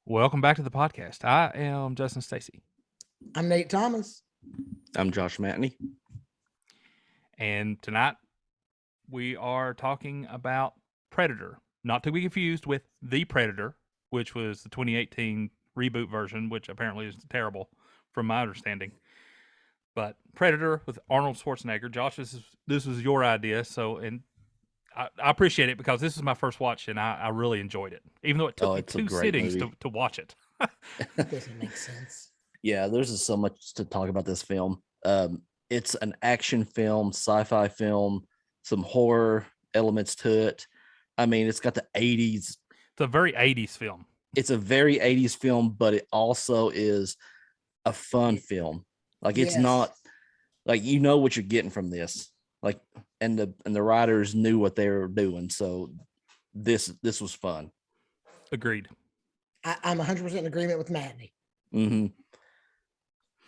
Welcome back to the podcast. I am Justin Stacy. I'm Nate Thomas. I'm Josh Matney. And tonight we are talking about Predator, not to be confused with The Predator, which was the 2018 reboot version, which apparently is terrible from my understanding. But Predator with Arnold Schwarzenegger. Josh, this was your idea, so I appreciate it because this is my first watch and I really enjoyed it, even though it took me two sittings to watch it. It doesn't make sense. Yeah, there's just so much to talk about this film. It's an action film, sci-fi film, some horror elements to it. I mean, it's got the 80s. It's a very 80s film. It's a very 80s film, but it also is a fun film. Like it's not like you know what you're getting from this. Like and the writers knew what they were doing, so this was fun. Agreed. I'm 100% in agreement with Matney. Mm-hmm.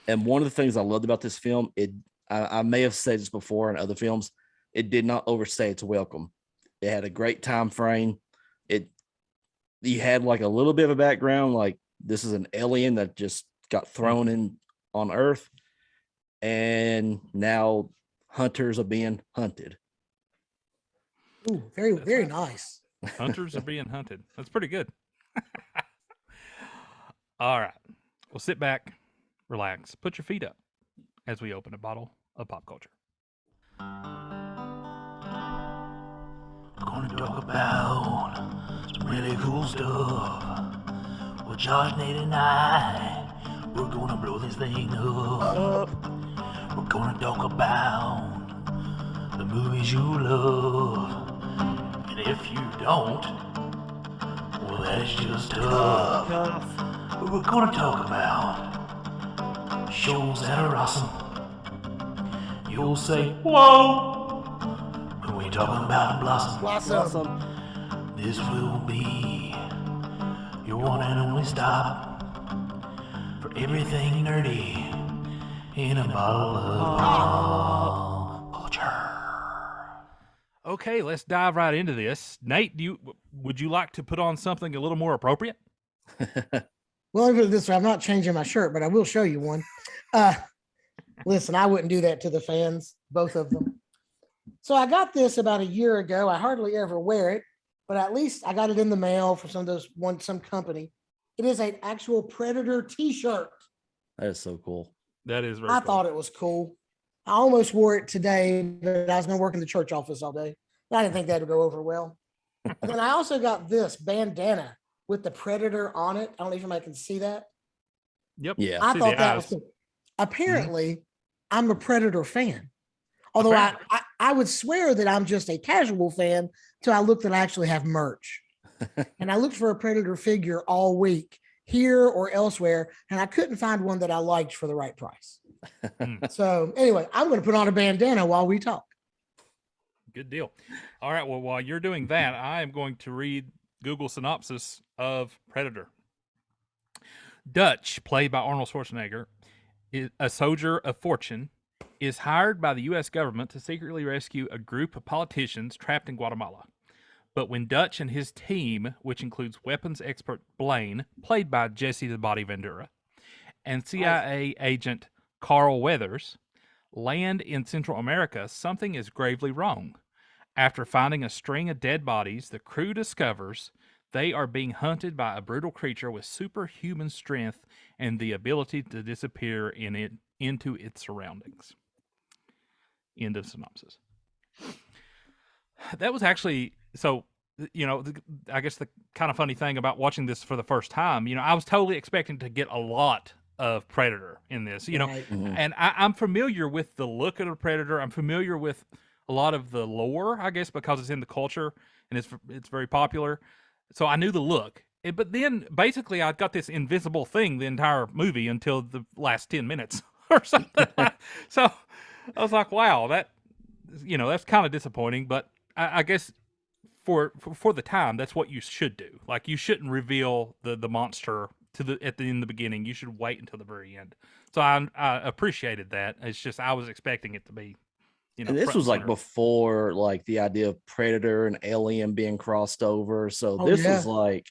And one of the things I loved about this film, I may have said this before in other films, it did not overstay its welcome. It had a great time frame. You had like a little bit of a background, like this is an alien that just got thrown in on Earth, and now hunters are being hunted. Ooh, very nice. Hunters are being hunted. That's pretty good. All right. Well, sit back, relax, put your feet up as we open a bottle of pop culture. We're gonna talk about some really cool stuff. With Josh, Nate, and I, we're gonna blow this thing up. We're gonna talk about the movies you love. And if you don't, well, that's just tough. But we're gonna talk about shows that are awesome. You'll say, whoa, when we talking about Blossom. This will be your one and only stop for everything nerdy in a bottle of pop culture. Okay, let's dive right into this. Nate, would you like to put on something a little more appropriate? Well, let me put it this way. I'm not changing my shirt, but I will show you one. Listen, I wouldn't do that to the fans, both of them. So I got this about a year ago. I hardly ever wear it, but at least I got it in the mail for some company. It is an actual Predator t-shirt. That is so cool. That is very I cool. thought it was cool. I almost wore it today, but I was going to work in the church office all day. I didn't think that would go over well. And then I also got this bandana with the Predator on it. I don't know if anybody can see that. Yep. Yeah. I thought that was cool. Apparently, I'm a Predator fan. Although I would swear that I'm just a casual fan till I looked that I actually have merch. And I looked for a Predator figure all week here or elsewhere, and I couldn't find one that I liked for the right price. So anyway, I'm going to put on a bandana while we talk. Good deal. All right. Well, while you're doing that, I am going to read Google synopsis of Predator. Dutch, played by Arnold Schwarzenegger, is a soldier of fortune, is hired by the U.S. government to secretly rescue a group of politicians trapped in Guatemala. But when Dutch and his team, which includes weapons expert Blaine, played by Jessie the Body Ventura, and CIA agent Carl Weathers, land in Central America, something is gravely wrong. After finding a string of dead bodies, the crew discovers they are being hunted by a brutal creature with superhuman strength and the ability to disappear into its surroundings. End of synopsis. That was actually, so, I guess the kind of funny thing about watching this for the first time, I was totally expecting to get a lot of Predator in this, and I'm familiar with the look of the Predator. I'm familiar with a lot of the lore, I guess, because it's in the culture and it's very popular. So I knew the look. But then basically I got this invisible thing the entire movie until the last 10 minutes or something. So I was like, wow, that's kind of disappointing. But I guess for the time, that's what you should do. Like, you shouldn't reveal the monster in the beginning. You should wait until the very end. So I appreciated that. It's just I was expecting it to be, and this was like before like the idea of Predator and Alien being crossed over. So this was like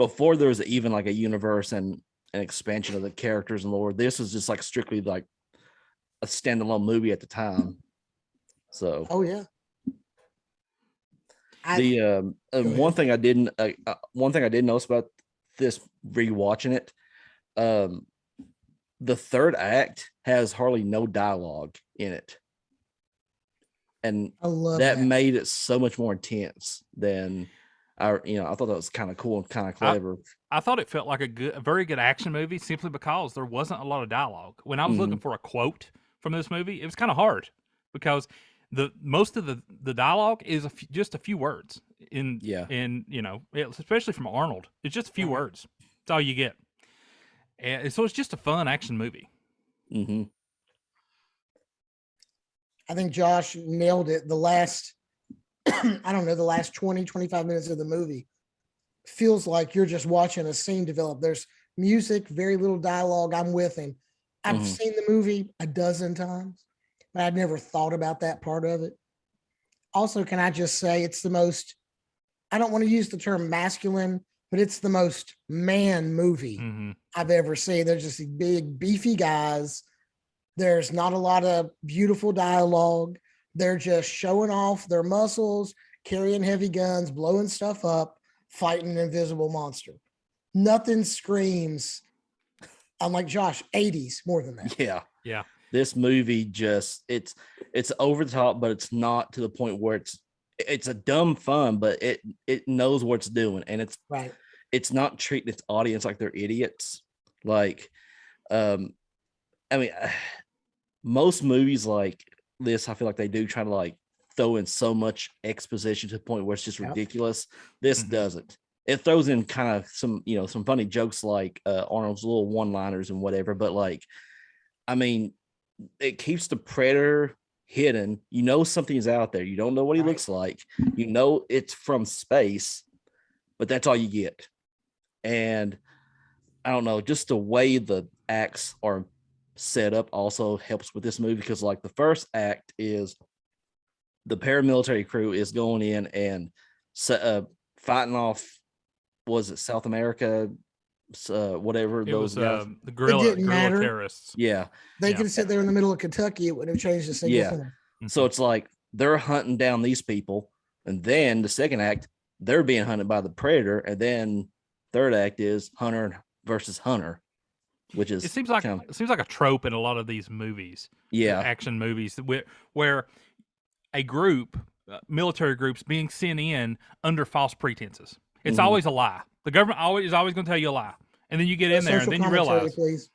before there was even like a universe and an expansion of the characters and lore. This was just like strictly like a standalone movie at the time. So, oh yeah. One thing I didn't notice about this rewatching it, the third act has hardly no dialogue in it, and I love that that. made it so much more intense than I thought that was kind of cool and kind of clever. I thought it felt like a very good action movie simply because there wasn't a lot of dialogue. When I was looking for a quote from this movie, it was kind of hard because most of the dialogue is just a few words especially from Arnold. It's just a few words. That's all you get. And so it's just a fun action movie. Mm-hmm. I think Josh nailed it. The last, the last 20, 25 minutes of the movie feels like you're just watching a scene develop. There's music, very little dialogue. I'm with him. I've seen the movie a dozen times, but I'd never thought about that part of it. Also, can I just say it's the most, I don't want to use the term masculine, but it's the most man movie I've ever seen. There's just these big, beefy guys. There's not a lot of beautiful dialogue. They're just showing off their muscles, carrying heavy guns, blowing stuff up, fighting an invisible monster. Nothing screams, unlike Josh, 80s more than that. Yeah. This movie just it's over the top, but it's not to the point where it's a dumb fun, but it knows what it's doing, and it's right. It's not treating its audience like they're idiots. Like, most movies like this, I feel like they do try to like throw in so much exposition to the point where it's just ridiculous. This doesn't. It throws in kind of some funny jokes like Arnold's little one-liners and whatever, but like, it keeps the predator hidden. Something's out there. You don't know what he looks like. It's from space, but that's all you get. And I don't know, just the way the acts are set up also helps with this movie, because like the first act is the paramilitary crew is going in and fighting off, was it South America, whatever those guys, the guerrilla terrorists. Yeah, they could sit there in the middle of Kentucky, it would have changed a single thing. So it's like they're hunting down these people, and then the second act they're being hunted by the predator, and then third act is hunter versus hunter, which is it seems like a trope in a lot of these movies, action movies, where a group, military groups, being sent in under false pretenses. It's always a lie. The government is always going to tell you a lie, and then you get in there, and then you realize. Please.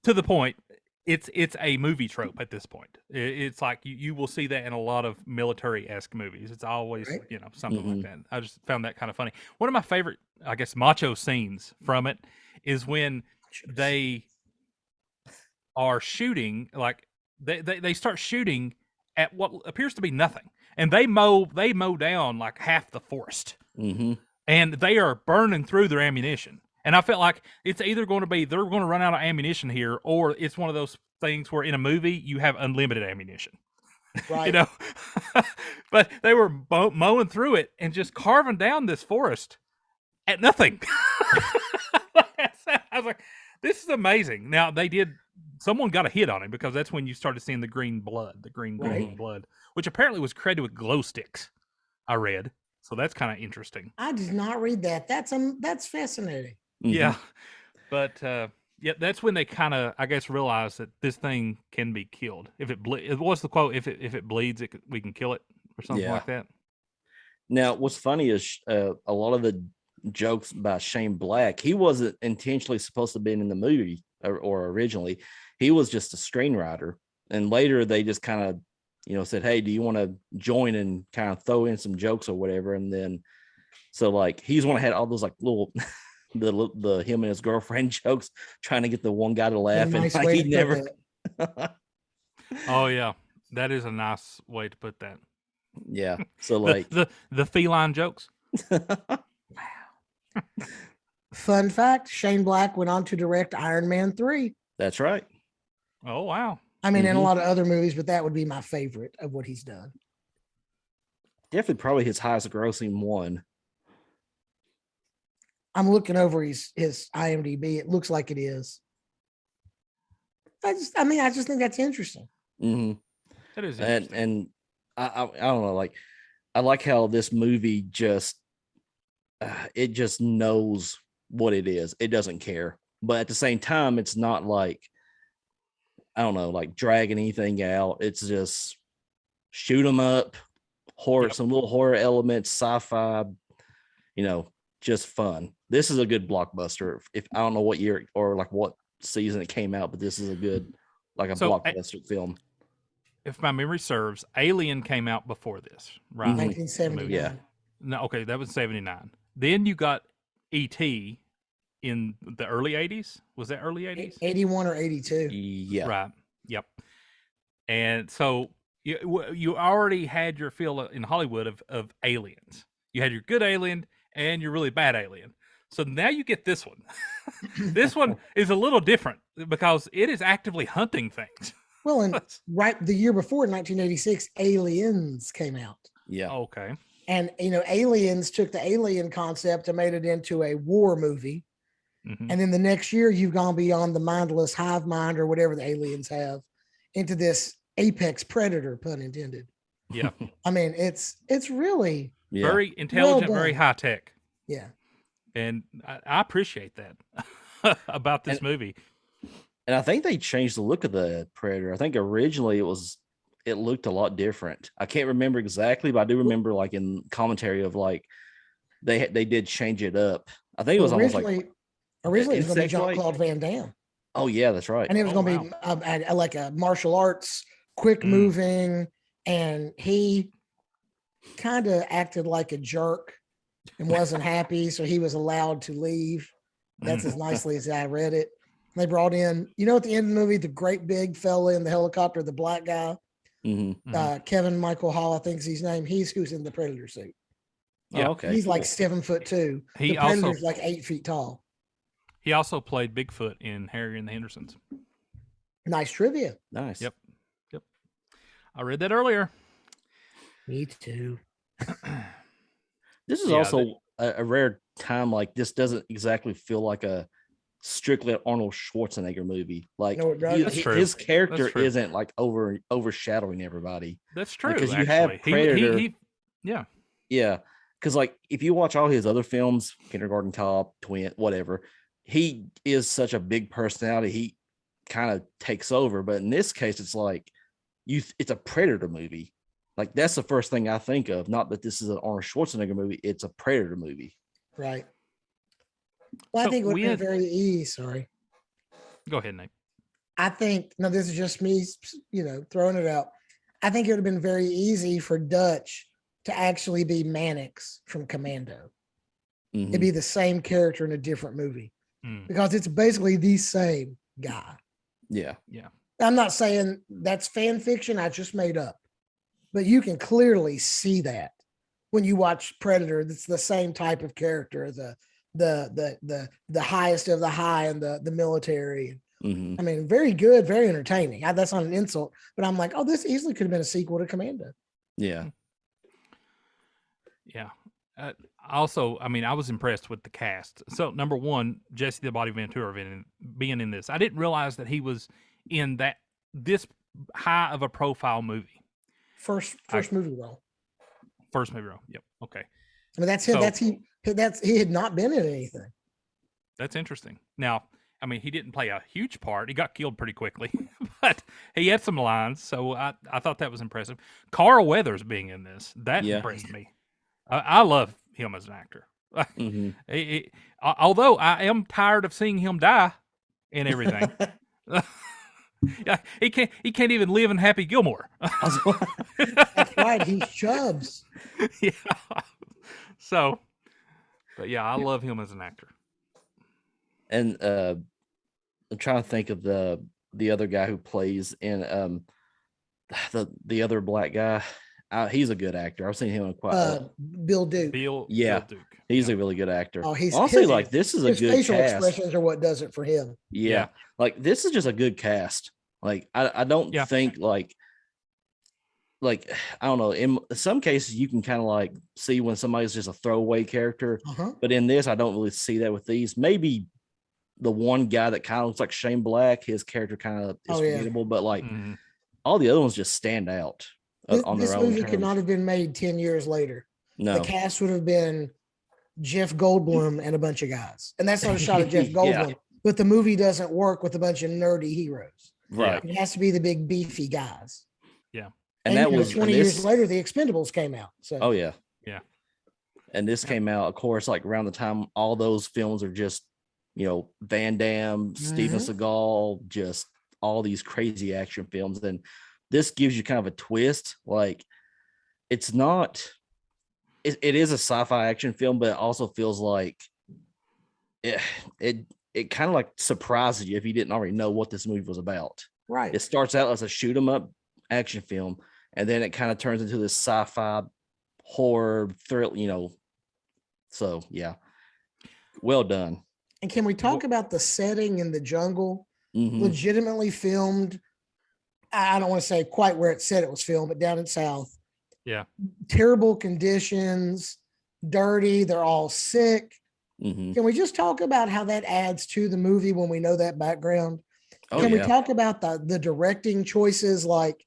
To the point, it's a movie trope at this point. It's like you will see that in a lot of military-esque movies. It's always something like that. I just found that kind of funny. One of my favorite, I guess, macho scenes from it is when they are shooting, like they start shooting at what appears to be nothing, and they mow down like half the forest, and they are burning through their ammunition. And I felt like it's either going to be they're going to run out of ammunition here, or it's one of those things where in a movie you have unlimited ammunition. Right. But they were mowing through it and just carving down this forest at nothing. I was like, this is amazing. Now someone got a hit on him, because that's when you started seeing the green blood, blood, which apparently was created with glow sticks, I read. So that's kind of interesting. I did not read that. That's fascinating. Yeah, but that's when they kind of, I guess, realize that this thing can be killed. If it what's the quote? If it bleeds, we can kill it, or something like that. Now, what's funny is a lot of the jokes by Shane Black, he wasn't intentionally supposed to be in the movie, or originally. He was just a screenwriter, and later they just kind of said, hey, do you want to join and kind of throw in some jokes or whatever? And then so like he's one that had all those like little the him and his girlfriend jokes, trying to get the one guy to laugh, and like he never. Oh yeah, that is a nice way to put that. Yeah. So like the feline jokes. Wow. Fun fact: Shane Black went on to direct Iron Man 3. That's right. Oh wow. I mean, in a lot of other movies, but that would be my favorite of what he's done. Definitely probably his highest grossing one. I'm looking over his IMDb. It looks like it is. I just think that's interesting. Mm-hmm. That is interesting. And I don't know, like I like how this movie just it just knows what it is. It doesn't care, but at the same time, it's not like, I don't know, like dragging anything out. It's just shoot 'em up, horror, some little horror elements, sci-fi, just fun. This is a good blockbuster. If I don't know what year or like what season it came out, but this is a good, like a blockbuster film. If my memory serves, Alien came out before this, right? 1979. Yeah. No, okay, that was 79. Then you got E.T. in the early 80s. Was that early 80s? 81 or 82. Yeah. Right. Yep. And so you already had your feel in Hollywood of aliens. You had your good alien and your really bad alien. So now you get this one. This one is a little different because it is actively hunting things. Well, and right the year before, 1986, Aliens came out. Yeah. Okay. And, Aliens took the alien concept and made it into a war movie. Mm-hmm. And then the next year, you've gone beyond the mindless hive mind or whatever the aliens have into this apex predator, pun intended. Yeah. I mean, it's really very intelligent, well very high tech. Yeah. And I appreciate that about this movie. And I think they changed the look of the Predator. I think originally it looked a lot different. I can't remember exactly, but I do remember like in commentary of like they did change it up. I think it was almost like originally it was going to be Jean-Claude Van Damme. Oh yeah, that's right. And it was going to be like a martial arts, quick moving, and he kind of acted like a jerk and wasn't happy, so he was allowed to leave. That's as nicely as I read it. They brought in, at the end of the movie, the great big fella in the helicopter, the black guy, Kevin Michael Hall, I think is his name. He's who's in the Predator suit. Yeah, okay. He's like 7'2". The Predator's like 8 feet tall. He also played Bigfoot in Harry and the Hendersons. Nice trivia. Nice. Yep. I read that earlier. Me too. This is also a rare time. Like this doesn't exactly feel like a strictly Arnold Schwarzenegger movie. Like his character isn't like overshadowing everybody. That's true. Because you have Predator. Yeah. Because like if you watch all his other films, Kindergarten Cop, Twin, whatever, he is such a big personality. He kind of takes over. But in this case, it's like it's a Predator movie. Like that's the first thing I think of. Not that this is an Arnold Schwarzenegger movie. It's a Predator movie. Right. Well, I think it would have been very easy. Sorry. Go ahead, Nate. I think, this is just me, throwing it out. I think it would have been very easy for Dutch to actually be Mannix from Commando. Mm-hmm. It'd be the same character in a different movie because it's basically the same guy. Yeah. Yeah. I'm not saying that's fan fiction. I just made up, but you can clearly see that when you watch Predator. It's the same type of character, the highest of the high in the military. I mean, very good, very entertaining. That's not an insult, but I'm like, oh, this easily could have been a sequel to Commando. Yeah. Yeah. Also, I mean, I was impressed with the cast. So, number one, Jessie the Body Ventura being in this. I didn't realize that he was in this high of a profile movie. First movie role. First movie role. Yep. Okay. I mean, that's him. He had not been in anything. That's interesting. Now, I mean, he didn't play a huge part. He got killed pretty quickly, but he had some lines. So I thought that was impressive. Carl Weathers being in this, that impressed me. I love him as an actor. Although I am tired of seeing him die and everything. Yeah, he can't even live in Happy Gilmore. That's right. He's Chubbs. Yeah. So, but yeah, I love him as an actor. And I'm trying to think of the other guy who plays in the other black guy. He's a good actor. I've seen him in quite. Bill Duke. Bill Duke. He's a really good actor. Oh, he's honestly like this is a good facial cast. expressions are what does it for him. Yeah. Like this is just a good cast. Like I don't think like like, I don't know, in some cases you can kind of like see when somebody's just a throwaway character, but in this I don't really see that with these. Maybe the one guy that kind of looks like Shane Black, his character kind of is forgettable, but like all the other ones just stand out on their This own movie terms. could not have been made 10 years later. No. The cast would have been Jeff Goldblum and a bunch of guys. And that's not a shot at Jeff Goldblum, but the movie doesn't work with a bunch of nerdy heroes. Right. It has to be the big beefy guys. Yeah. And that was 20 years later, The Expendables came out. So oh yeah. Yeah. And this came out, of course, like around the time all those films are just, you know, Van Damme, Steven Seagal, just all these crazy action films. And this gives you kind of a twist. Like, it's not, it is a sci-fi action film, but it also feels like it kind of like surprises you if you didn't already know what this movie was about. Right. It starts out as a shoot 'em up action film, and then it kind of turns into this sci-fi horror thrill, you know. So yeah, well done. And can we talk about the setting in the jungle? Legitimately filmed. I don't want to say quite where it said it was filmed, but down in South. Yeah. Terrible conditions, dirty. They're all sick. Can we just talk about how that adds to the movie when we know that background? Can we talk about the directing choices? Like,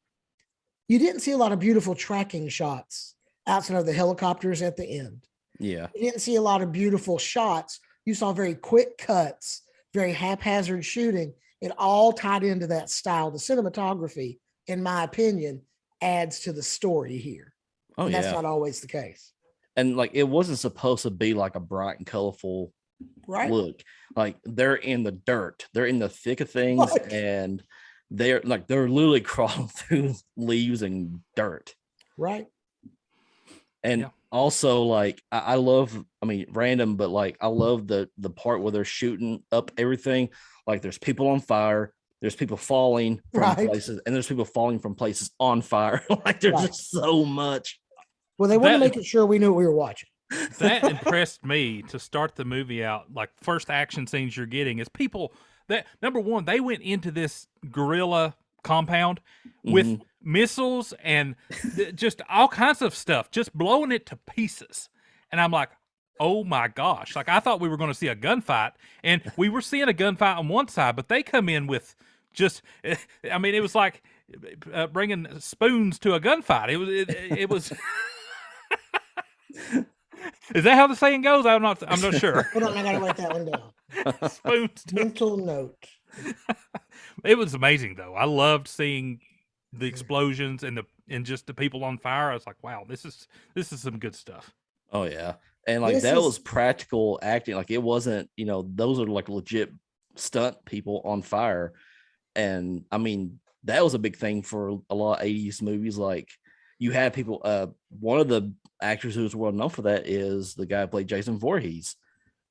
you didn't see a lot of beautiful tracking shots outside of the helicopters at the end. Yeah. You didn't see a lot of beautiful shots. You saw very quick cuts, very haphazard shooting. It all tied into that style. The cinematography, in my opinion, adds to the story here. And that's not always the case. And like, it wasn't supposed to be like a bright and colorful look. Like, they're in the dirt, they're in the thick of things, and they're literally crawling through leaves and dirt. Right. And also, like, I love, I mean, random, but like, I love the part where they're shooting up everything. Like, there's people on fire, there's people falling from places, and there's people falling from places on fire. Like, there's just so much. Well, they want to make it sure we knew what we were watching. That impressed me to start the movie out. Like, first action scenes you're getting is people that, number one, they went into this guerrilla compound with missiles and just all kinds of stuff, just blowing it to pieces. And I'm like, oh my gosh. Like, I thought we were going to see a gunfight, and we were seeing a gunfight on one side, but they come in with just, I mean, it was like bringing spoons to a gunfight. It was, is that how the saying goes? I'm not sure. Hold on, I got to write that one down. Spoons. Mental note. It was amazing though. I loved seeing the explosions and just the people on fire. I was like, wow, this is some good stuff. Oh yeah. And like, that was practical acting. Like, it wasn't, you know, those are like legit stunt people on fire. And I mean, that was a big thing for a lot of 80s movies. Like, you had people, one of the actors who's well known for that is the guy who played Jason Voorhees.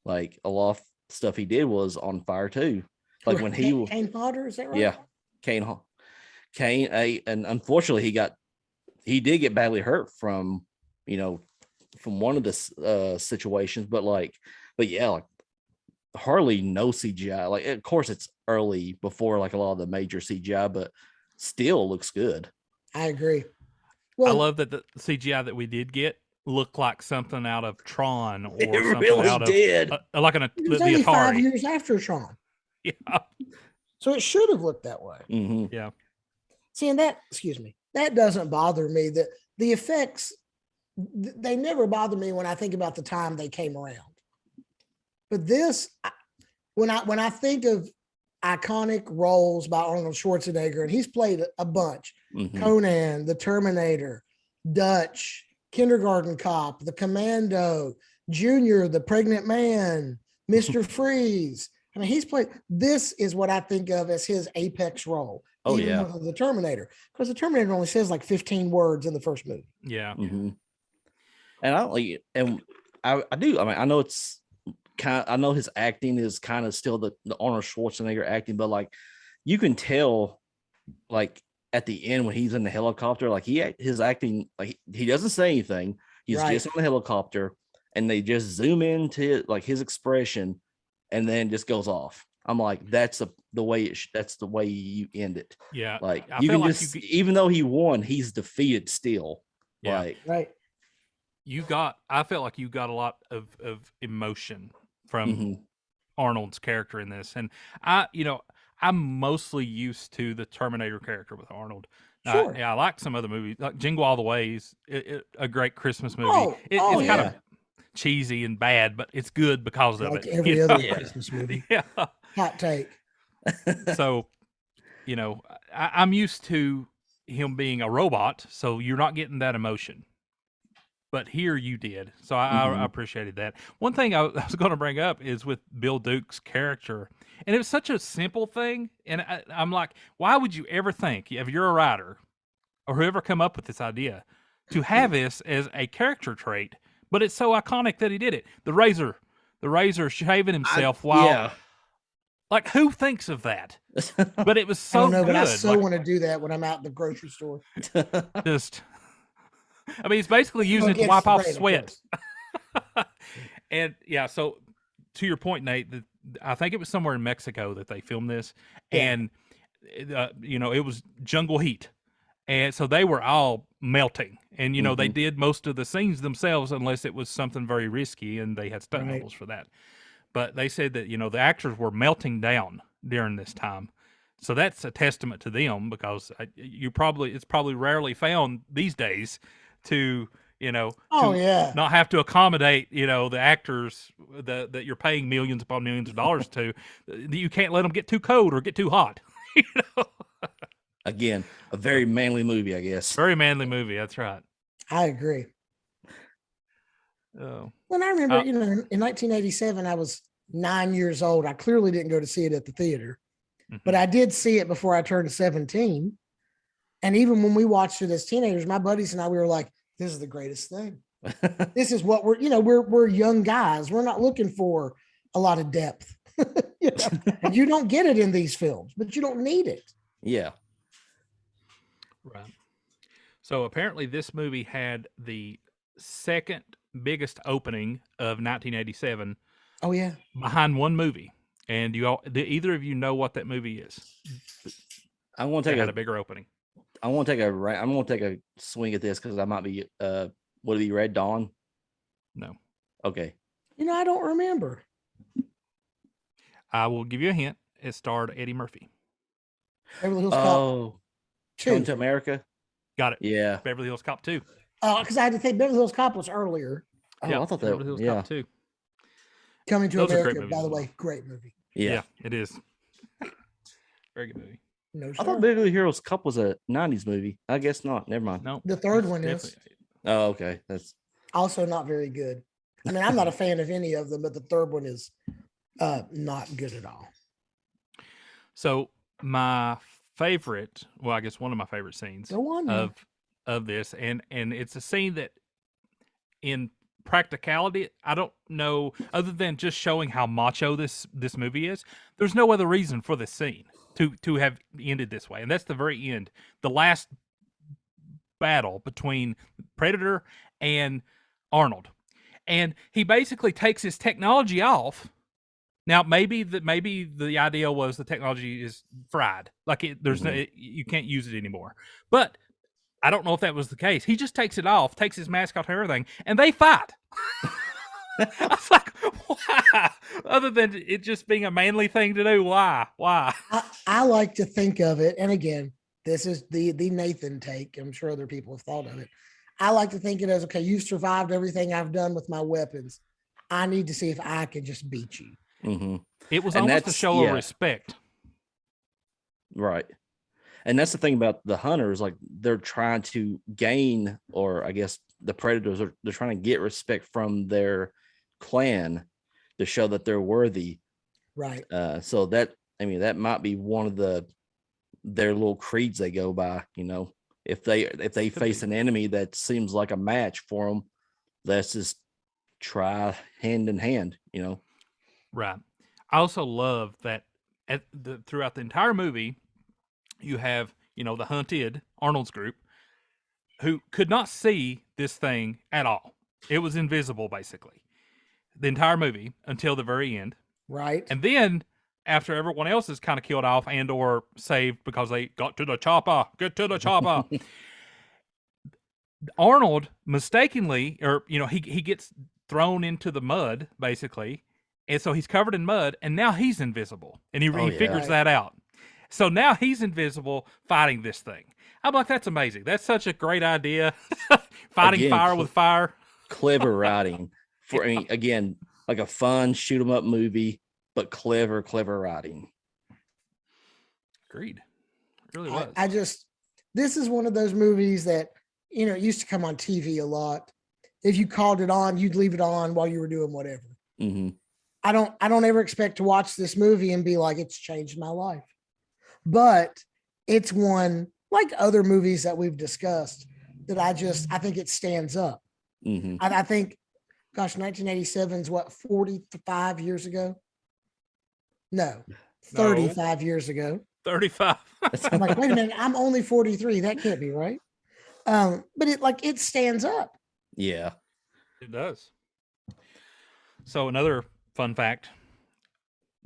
Like, a lot of stuff he did was on fire too. Like, when he was Kane Hodder, is that right? Yeah. Kane, and unfortunately he did get badly hurt from, you know, from one of the situations, but yeah, like, hardly no CGI. Like, of course it's early before like a lot of the major CGI, but still looks good. I agree. Well, I love that the CGI that we did get looked like something out of Tron, or it something really out did. of like the only Atari. 5 years after Tron. Yeah. So it should have looked that way. Yeah. See, and that doesn't bother me. That the effects, they never bother me when I think about the time they came around. But this, when I think of iconic roles by Arnold Schwarzenegger, and he's played a bunch: Conan, the Terminator, Dutch, Kindergarten Cop, the Commando, Junior, the Pregnant Man, Mr. Freeze. I mean, he's played. This is what I think of as his apex role. Oh yeah, the Terminator, because the Terminator only says like 15 words in the first movie. Yeah. And I do. I mean, I know it's kind of, I know his acting is kind of still the Arnold Schwarzenegger acting, but like, you can tell, like, at the end when he's in the helicopter, like, his acting, like, he doesn't say anything. He's just on the helicopter, and they just zoom into like his expression, and then just goes off. I'm like, that's the way that's the way you end it. Yeah. Like I you felt can like just, even though he won, he's defeated still. Yeah. Like, Right. I felt like you got a lot of emotion from Arnold's character in this. And I'm mostly used to the Terminator character with Arnold. Sure. I like some other movies, like Jingle All the Way is a great Christmas movie. Oh, It's kind of cheesy and bad, but it's good because of like it. every other Christmas movie. Yeah. Hot take. So, I'm used to him being a robot, so you're not getting that emotion. But here you did. So I appreciated that. One thing I was going to bring up is with Bill Duke's character. And it was such a simple thing. And I'm like, why would you ever think, if you're a writer or whoever come up with this idea, to have this as a character trait? But it's so iconic that he did it. The razor shaving himself while... Like, who thinks of that? But it was so I don't know, good. but I so want to do that when I'm out in the grocery store. Just... I mean, he's basically using it to wipe off sweat. And yeah, so to your point, Nate, I think it was somewhere in Mexico that they filmed this, and it was jungle heat, and so they were all melting, and they did most of the scenes themselves unless it was something very risky, and they had stunt doubles for that. But they said that the actors were melting down during this time. So that's a testament to them, because it's probably rarely found these days to not have to accommodate the actors that you're paying millions upon millions of dollars to. You can't let them get too cold or get too hot. Again, a very manly movie, I guess. Very manly movie. That's right. I agree. Oh. When I remember, in 1987, I was 9 years old. I clearly didn't go to see it at the theater, but I did see it before I turned 17. And even when we watched it as teenagers, my buddies and I, we were like, this is the greatest thing. This is what we're young guys. We're not looking for a lot of depth. And you don't get it in these films, but you don't need it. Yeah. Right. So apparently this movie had the second biggest opening of 1987. Oh yeah. Behind one movie. And do either of you know what that movie is? I want to take a bigger opening. I'm going to take a swing at this because I might be, would it be Red Dawn? No. Okay. I don't remember. I will give you a hint. It starred Eddie Murphy. Beverly Hills Cop 2. Coming to America? Got it. Yeah. Beverly Hills Cop 2. Because I had to think Beverly Hills Cop was earlier. Oh, I thought that Beverly Hills Cop 2. Coming to America, by the way, great movie. Yeah, it is. Very good movie. No, I thought Beverly Hills Cop was a 90s movie. I guess not. Never mind. No. The third one is. Oh, okay. That's also not very good. I mean, I'm not a fan of any of them, but the third one is not good at all. So my favorite, I guess one of my favorite scenes of this, and it's a scene that in practicality, I don't know, other than just showing how macho this movie is, there's no other reason for this scene to have ended this way. And that's the very end, the last battle between Predator and Arnold. And he basically takes his technology off. Now, maybe the idea was the technology is fried, like you can't use it anymore. But I don't know if that was the case. He just takes it off, takes his mask off and everything, and they fight. I was like, why? Other than it just being a manly thing to do, why? I like to think of it, and again, this is the Nathan take. I'm sure other people have thought of it. I like to think it as, okay, you've survived everything I've done with my weapons. I need to see if I can just beat you. Mm-hmm. It was almost a show of respect. Right. And that's the thing about the hunters, like they're trying to gain, or I guess the predators they're trying to get respect from their clan to show that they're worthy. Right. So that might be one of their little creeds they go by, if they face an enemy that seems like a match for them, let's just try hand in hand, Right. I also love that throughout the entire movie, you have, the hunted, Arnold's group, who could not see this thing at all. It was invisible, basically, the entire movie until the very end. Right. And then after everyone else is kind of killed off and or saved because they got to the chopper, get to the chopper. Arnold mistakenly, or he gets thrown into the mud basically, and so he's covered in mud, and now he's invisible, and he figures that out. So now he's invisible fighting this thing. I'm like, that's amazing. That's such a great idea. Fighting fire with fire. Clever writing for again, like a fun shoot 'em up movie, but clever writing. Agreed. It really was. This is one of those movies that, it used to come on TV a lot. If you called it on, you'd leave it on while you were doing whatever. Mm-hmm. I don't ever expect to watch this movie and be like, it's changed my life. But it's one, like other movies that we've discussed, that I think it stands up. Mm-hmm. I think, gosh, 1987 is what, 45 years ago? No, 35 years ago. 35. I'm like, wait a minute, I'm only 43. That can't be right. But it stands up. Yeah, it does. So another fun fact,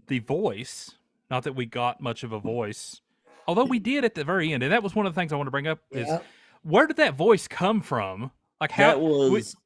the voice, not that we got much of a voice, although we did at the very end, and that was one of the things I want to bring up, is where did that voice come from? Like how that was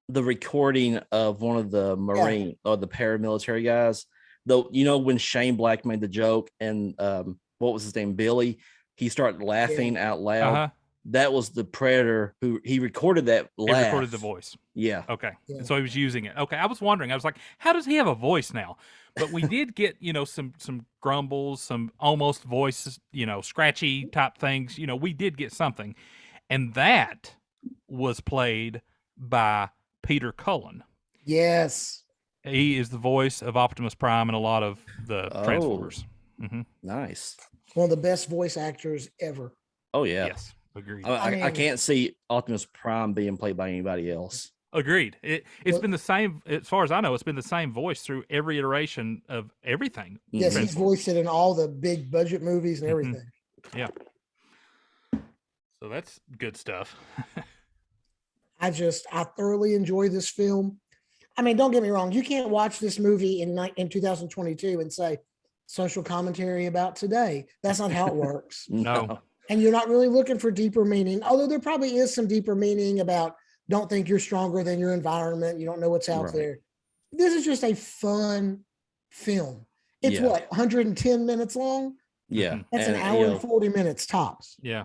the recording of one of the Marine or the paramilitary guys. Though, when Shane Black made the joke and what was his name, Billy, he started laughing out loud. Uh-huh. That was the Predator who he recorded that laugh. He recorded the voice. Yeah. Okay. Yeah. And so he was using it. Okay. I was wondering. I was like, how does he have a voice now? But we did get, some grumbles, some almost voices, scratchy type things. We did get something. And that was played by Peter Cullen. Yes. He is the voice of Optimus Prime and a lot of the Transformers. Mm-hmm. Nice. One of the best voice actors ever. Oh, yeah. Yes. Agreed. I can't see Optimus Prime being played by anybody else. Agreed. It's been the same, as far as I know, it's been the same voice through every iteration of everything. Yes, he's voiced it in all the big budget movies and everything. Yeah. So that's good stuff. I thoroughly enjoy this film. I mean, don't get me wrong. You can't watch this movie in 2022 and say social commentary about today. That's not how it works. No. And you're not really looking for deeper meaning, although there probably is some deeper meaning about don't think you're stronger than your environment. You don't know what's out there. This is just a fun film. It's 110 minutes long? Yeah. That's an hour and 40 minutes tops. Yeah.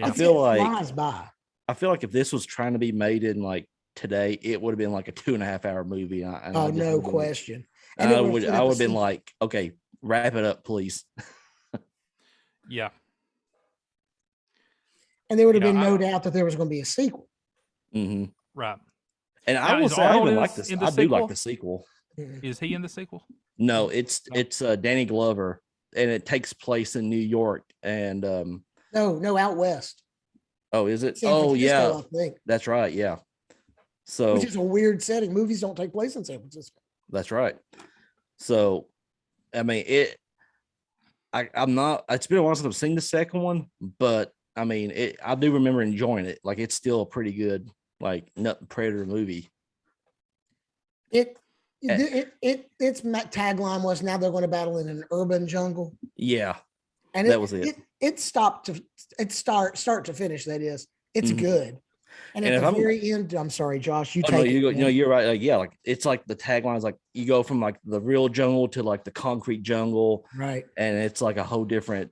I feel like if this was trying to be made in like today, it would have been like a 2.5 hour movie. No question. And I would have been like, okay, wrap it up, please. Yeah. And there would have been no doubt that there was going to be a sequel. Mm-hmm. Right. And I will say, I even like this. I do like the sequel. Is he in the sequel? No, it's Danny Glover, and it takes place in New York. And no, out west. Oh, is it? Francisco, yeah, I think. That's right. Yeah. So, which is a weird setting. Movies don't take place in San Francisco. That's right. So, I mean, I'm not. It's been a while since I've seen the second one, but I mean, I do remember enjoying it. Like, it's still a pretty good, like, Predator movie. Its tagline was, "Now they're going to battle in an urban jungle." Yeah, and that was it. Start to finish. That is, it's good. And at the very end, I'm sorry, Josh, you take it. No, you're right. Like, yeah, like it's like the tagline is like you go from like the real jungle to like the concrete jungle, right? And it's like a whole different,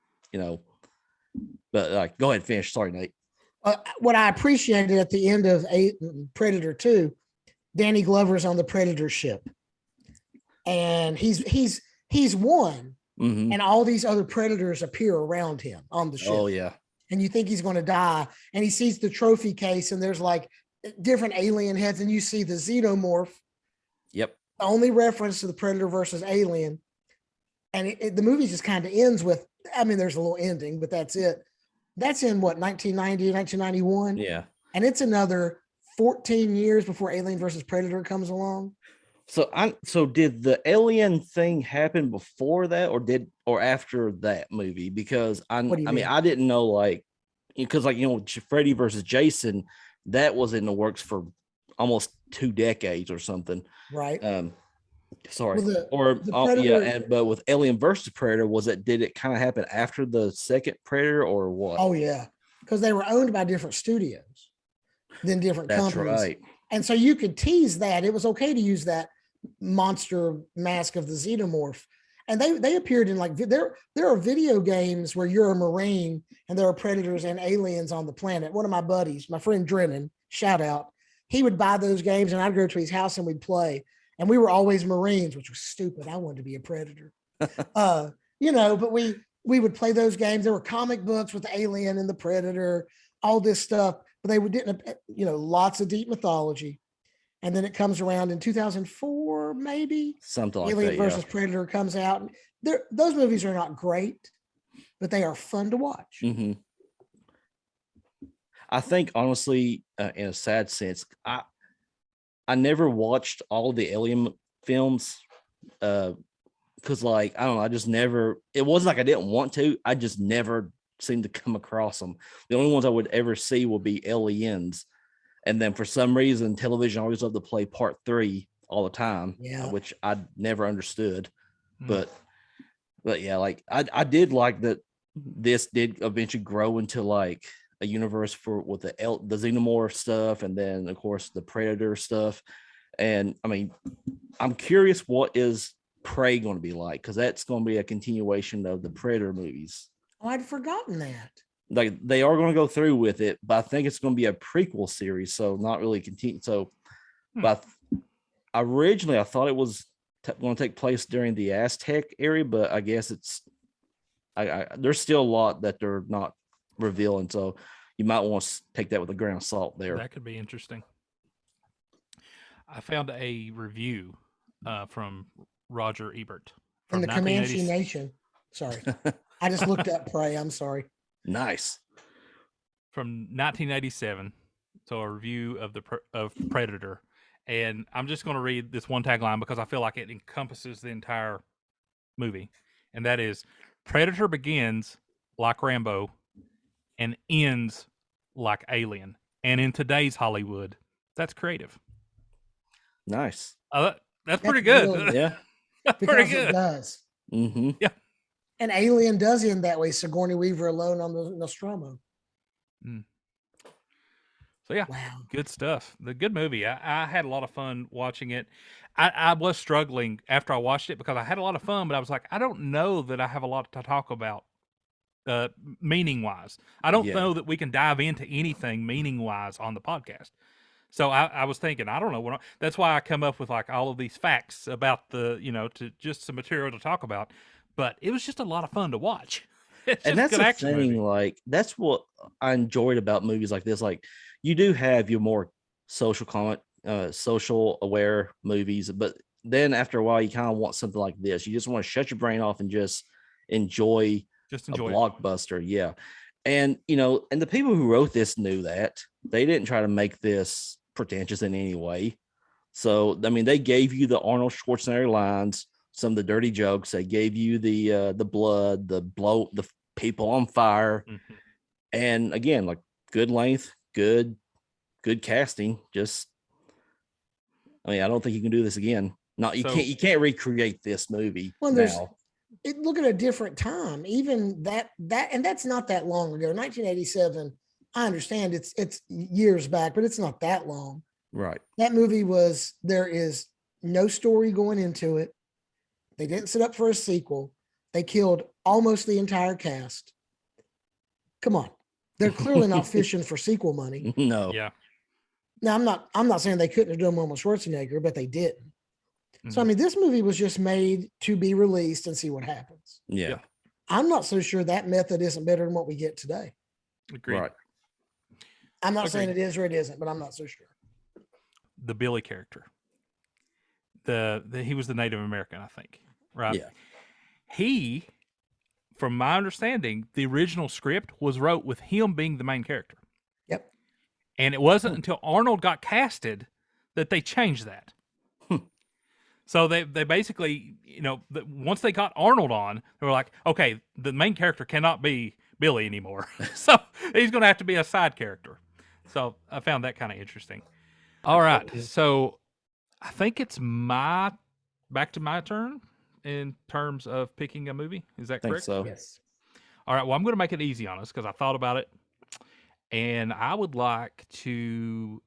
But like, go ahead, finish. Sorry, Nate. What I appreciated at the end of Predator 2, Danny Glover's on the Predator ship, and he's won, and all these other Predators appear around him on the ship. Oh yeah. And you think he's going to die, and he sees the trophy case, and there's like different alien heads, and you see the xenomorph. Yep. The only reference to the Predator versus Alien, and the movie just kind of ends with, I mean, there's a little ending, but that's it. That's in what, 1990, 1991? Yeah. And it's another 14 years before Alien versus Predator comes along. So did the alien thing happen before that or after that movie? Because I mean, I didn't know, like, because like, Freddy versus Jason, that was in the works for almost 2 decades or something. Right. Sorry. Well, Or the yeah, Predator. but with Alien versus Predator, did it kind of happen after the second Predator or what? Oh yeah, because they were owned by different studios, then different That's companies, right. and so you could tease that. It was okay to use that monster mask of the xenomorph, and they appeared in like there are video games where you're a Marine and there are predators and aliens on the planet. One of my buddies, my friend Drennan, shout out, he would buy those games and I'd go to his house and we'd play. And we were always Marines, which was stupid. I wanted to be a predator. But we would play those games. There were comic books with the alien and the predator, all this stuff, but they didn't, lots of deep mythology. And then it comes around in 2004, maybe Something like Alien that. versus Predator comes out. Those movies are not great, but they are fun to watch. Mm-hmm. I think honestly, in a sad sense, I never watched all the Alien films because I don't know, I just never, it wasn't like I didn't want to, I just never seemed to come across them. The only ones I would ever see would be Aliens, and then for some reason television always loved to play part 3 all the time, which I never understood. But yeah, like I did like that this did eventually grow into like a universe with the xenomorph stuff, and then of course the Predator stuff. And I mean, I'm curious what is Prey going to be like, because that's going to be a continuation of the Predator movies. Oh, I'd forgotten that. Like they are going to go through with it, but I think it's going to be a prequel series, so not really continue. So, but originally I thought it was going to take place during the Aztec area, but I guess it's there's still a lot that they're not revealing, so you might want to take that with a grain of salt there. That could be interesting. I found a review from Roger Ebert from the Comanche Nation. Sorry, I just looked up Prey. I'm sorry. Nice. From 1987, so a review of Predator, and I'm just going to read this one tagline because I feel like it encompasses the entire movie, and that is: Predator begins like Rambo and ends like Alien. And in today's Hollywood, that's creative. Nice. That's pretty good. Really, yeah. That's because pretty good. It does. Mm-hmm. Yeah. And Alien does end that way. Sigourney Weaver alone on the Nostromo. So yeah, wow. Good stuff. The good movie. I had a lot of fun watching it. I was struggling after I watched it because I had a lot of fun, but I was like, I don't know that I have a lot to talk about meaning wise. I don't know that we can dive into anything meaning wise on the podcast. So I was thinking, I don't know that's why I come up with like all of these facts about to just some material to talk about. But it was just a lot of fun to watch. And that's the thing, movie. Like that's what I enjoyed about movies like this. Like you do have your more social comment, social aware movies, but then after a while you kind of want something like this. You just want to shut your brain off and just enjoy a blockbuster. Yeah. And and the people who wrote this knew that. They didn't try to make this pretentious in any way. So I mean, they gave you the Arnold Schwarzenegger lines, some of the dirty jokes. They gave you the blood, the people on fire, and again, like good length, good casting. Just, I mean, I don't think you can do this again. No, you can't recreate this movie now. Look at a different time. Even that, and that's not that long ago. 1987. I understand it's years back, but it's not that long. Right. That movie there is no story going into it. They didn't set up for a sequel. They killed almost the entire cast. Come on. They're clearly not fishing for sequel money. No. Yeah. Now I'm not saying they couldn't have done one with Schwarzenegger, but they didn't. So I mean, this movie was just made to be released and see what happens. Yeah. I'm not so sure that method isn't better than what we get today. Agreed. Right. I'm not saying it is or it isn't, but I'm not so sure. The Billy character. He was the Native American, I think. Right. Yeah. He, from my understanding, the original script was wrote with him being the main character. Yep. And it wasn't until Arnold got casted that they changed that. So they basically, once they got Arnold on, they were like, okay, the main character cannot be Billy anymore. So he's going to have to be a side character. So I found that kind of interesting. All right. So I think it's my back to my turn in terms of picking a movie. Is that I think correct? so. Yes. All right. Well, I'm going to make it easy on us because I thought about it, and I would like to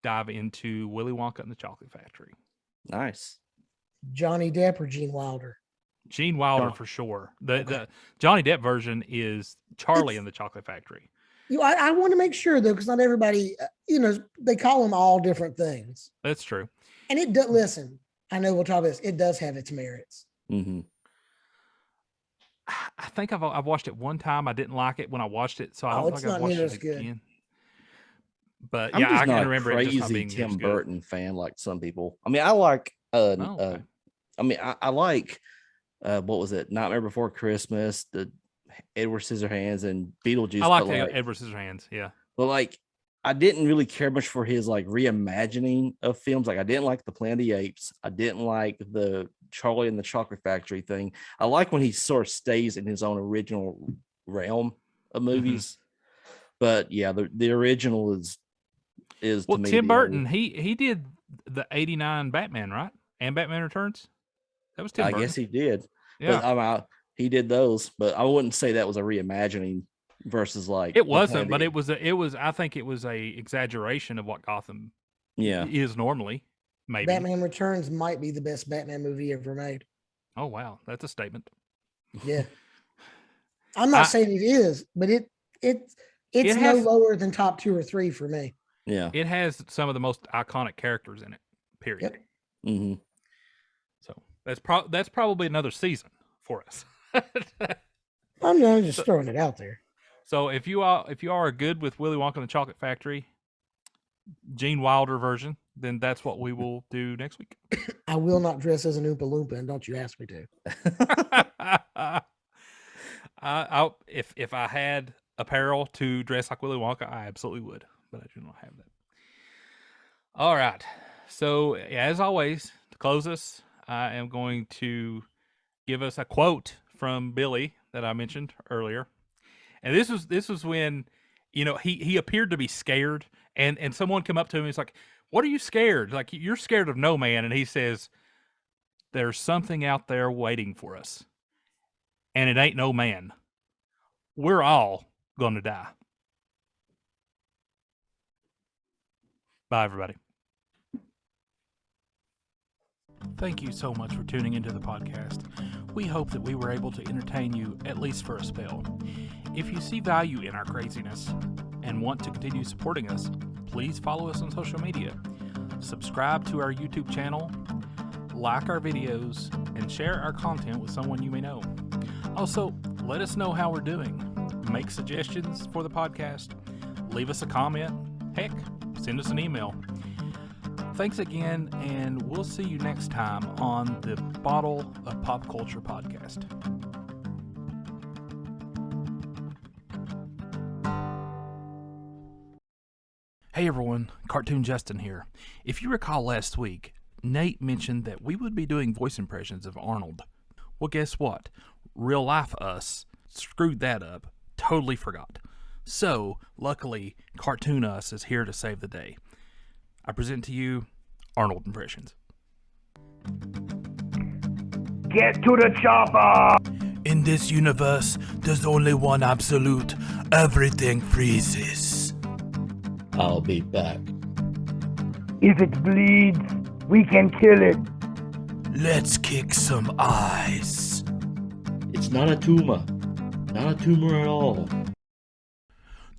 dive into Willy Wonka and the Chocolate Factory. Nice. Johnny Depp or Gene Wilder? Gene Wilder for sure. The Johnny Depp version is Charlie and the Chocolate Factory. I want to make sure though, because not everybody, they call them all different things. That's true. And it does. Listen, I know we'll talk about this. It does have its merits. Mm-hmm. I think I've watched it one time. I didn't like it when I watched it, so I don't it's think I've not watched near it as good. again. But I'm yeah, just I not can a remember it just not crazy being Tim as good. Burton fan like some people. I mean, I like Okay. I like what was it? Nightmare Before Christmas, the Edward Scissorhands, and Beetlejuice. I like but, the Edward Scissorhands. Yeah. But like, I didn't really care much for his like reimagining of films. Like, I didn't like the Planet of the Apes. I didn't like the Charlie and the Chocolate Factory thing. I like when he sort of stays in his own original realm of movies. But yeah, the original is Well, to me Tim the Burton, he did the '89 Batman, right? And Batman Returns. That was Tim I Burton. guess he did. Yeah. But he did those, but I wouldn't say that was a reimagining versus like It wasn't, but it was. I think it was a exaggeration of what Gotham is normally. Maybe Batman Returns might be the best Batman movie ever made. Oh wow, that's a statement. Yeah, I'm not saying it is, but it's no lower than top 2 or 3 for me. Yeah, it has some of the most iconic characters in it. Period. Yep. Mm-hmm. So that's probably another season for us. I'm just throwing it out there. So if you are good with Willy Wonka and the Chocolate Factory, Gene Wilder version, then that's what we will do next week. I will not dress as an Oompa Loompa, and don't you ask me to. If I had apparel to dress like Willy Wonka, I absolutely would, but I do not have that. All right. So as always, to close us, I am going to give us a quote from Billy that I mentioned earlier. And this was when, he appeared to be scared, and someone come up to him and he's like, "What are you scared? Like, you're scared of no man." And he says, "There's something out there waiting for us. And it ain't no man. We're all gonna die." Bye, everybody. Thank you so much for tuning into the podcast. We hope that we were able to entertain you at least for a spell. If you see value in our craziness and want to continue supporting us, please follow us on social media, subscribe to our YouTube channel, like our videos, and share our content with someone you may know. Also, let us know how we're doing. Make suggestions for the podcast. Leave us a comment. Heck, send us an email. Thanks again, and we'll see you next time on the Bottle of Pop Culture podcast. Hey everyone, Cartoon Justin here. If you recall last week, Nate mentioned that we would be doing voice impressions of Arnold. Well, guess what? Real life us screwed that up. Totally forgot. So, luckily, Cartoon Us is here to save the day. I present to you Arnold impressions. Get to the chopper! In this universe, there's only one absolute. Everything freezes. I'll be back. If it bleeds, we can kill it. Let's kick some eyes. It's not a tumor. Not a tumor at all.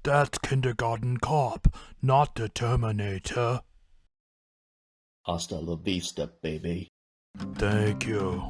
That's Kindergarten Cop, not the Terminator. Hasta la vista, baby. Thank you.